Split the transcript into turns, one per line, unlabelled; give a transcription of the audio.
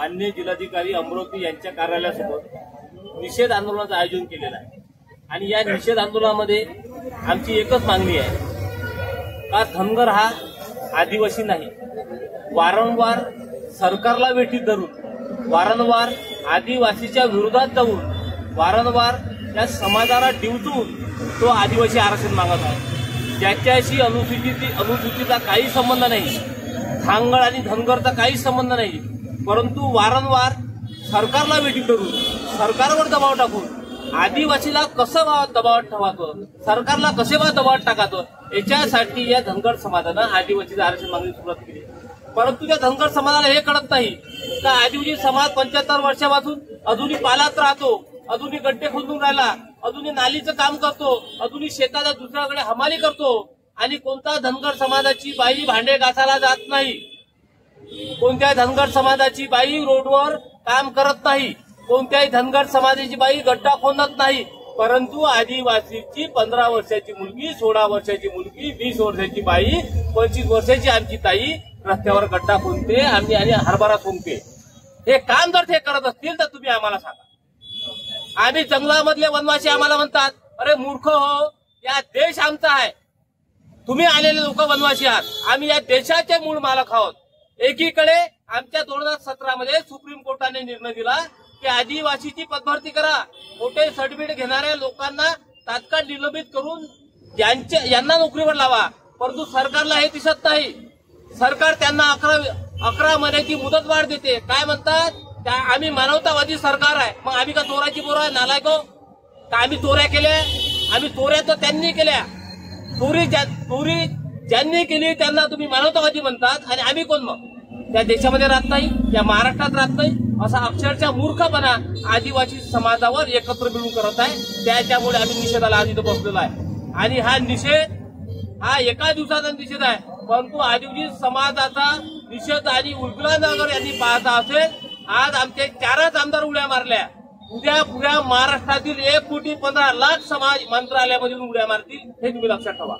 माननीय जिल्हाधिकारी अमरावती यांच्या कार्यालयासमोर निषेध आंदोलनाचं आयोजन केलेलं आहे। आणि या निषेध आंदोलनामध्ये आमची एकच मागणी आहे का धनगर हा आदिवासी नाही। वारंवार सरकारला वेठीत धरून, वारंवार आदिवासीच्या विरोधात जाऊन, वारंवार त्या समाजाला डिवचून तो आदिवासी आरक्षण मागत आहे, ज्याच्याशी अनुसूचितचा काही संबंध नाही, धांगड आणि धनगरचा काही संबंध नाही, परंतु वारंवार सरकारला वेठीत धरून, सरकारवर दबाव टाकून आदिवासीला कसं दबावात ठेवायचं, सरकारला कसे दबावात टाकायचं, याच्यासाठी या धनगर समाजानं आदिवासीचं आरक्षण मागणी सुरुवात केली। परंतु त्या धनगर समाजाला हे कळत नाही का आदिवासी समाज 75 वर्षापासून अजूनही पालात राहतो, अजूनही गड्डे खोदून राहिला, अजूनही नालीचं काम करतो, अजूनही शेताच्या दुसऱ्याकडे हमाली करतो, आणि कोणता धनगर समाजाची बाई भांडे घासायला जात नाही, कोणत्याही धनगर समाजाची बाई रोडवर काम करत नाही, कोणत्याही धनगर समाजाची बाई गड्डा खोदत नाही, परंतु आदिवासीची 15 वर्षाची मुलगी, 16 वर्षाची मुलगी, 20 वर्षाची बाई, 25 वर्षाची आमची ताई रस्त्यावर गड्डा खोदते आणि हरभरा सोंगते। हे काम जर ते करत असतील तर तुम्ही आम्हाला सांगा। आम्ही जंगलामधले वनवासी आम्हाला म्हणतात, अरे मूर्ख हो, या देश आमचा आहे, तुम्ही आलेले लोक वनवासी आहात, आम्ही या देशाचे मूळ मालक आहोत। एकीकडे आमच्या 2017 मध्ये सुप्रीम कोर्टाने निर्णय दिला की आदिवासीची पदभरती करा, मोठे सर्टिफिकेट घेणाऱ्या लोकांना तात्काळ निलंबित करून यांना नोकरीवर लावा, परंतु सरकारला हे दिसत नाही। सरकार त्यांना 11 महिन्याची मुदतवाढ देते। काय म्हणतात, आम्ही मानवतावादी सरकार आहे, मग आम्ही का चोराची पोरं आहे, नालायक हो का? आम्ही चोऱ्या केल्या, आम्ही चोऱ्या तर त्यांनी केल्या, चोरी ज्यांनी केली त्यांना तुम्ही मानवतावादी म्हणतात, आणि आम्ही कोण मग? त्या देशामध्ये राहत नाही, त्या महाराष्ट्रात राहत नाही, असा अक्षरशः मूर्खपणा आदिवासी समाजावर एकत्र मिळून करत आहे। त्याच्यामुळे आम्ही निषेधाला आज इथं बसलेलो आहे। आणि हा निषेध हा एका दिवसाचा निषेध आहे, परंतु आदिवासी समाजाचा निषेध आणि उल्हासनगर यांनी पाहता असेल, आज आमचे 4च आमदार उड्या मारल्या, उद्या पुऱ्या महाराष्ट्रातील 1,15,00,000 समाज मंत्रालयामधून उड्या मारतील, हे तुम्ही लक्षात ठेवा।